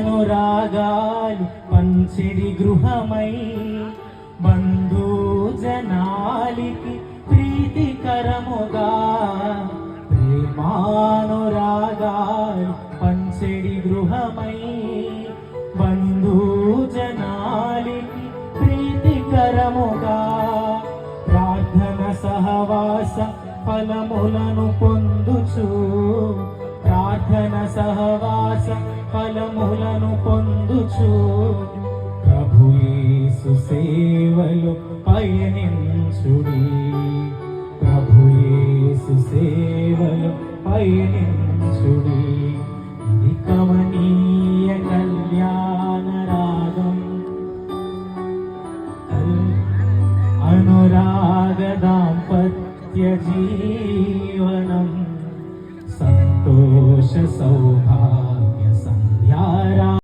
అనురాగాలు పంచిడి గృహమై బంధు జనాలికి ప్రీతికరముగా ప్రేమానురాగాలు పంచిడి గృహమై బంధు జనాలికి ప్రీతికరముగా ప్రార్థన సహవాస ఫలములను పొందుచు ప్రార్థన సహవాస ఫలములను పొందుచు ప్రభు యేసు సేవలో పయనించుడి ప్రభు యేసు సేవలో పయనించుడి.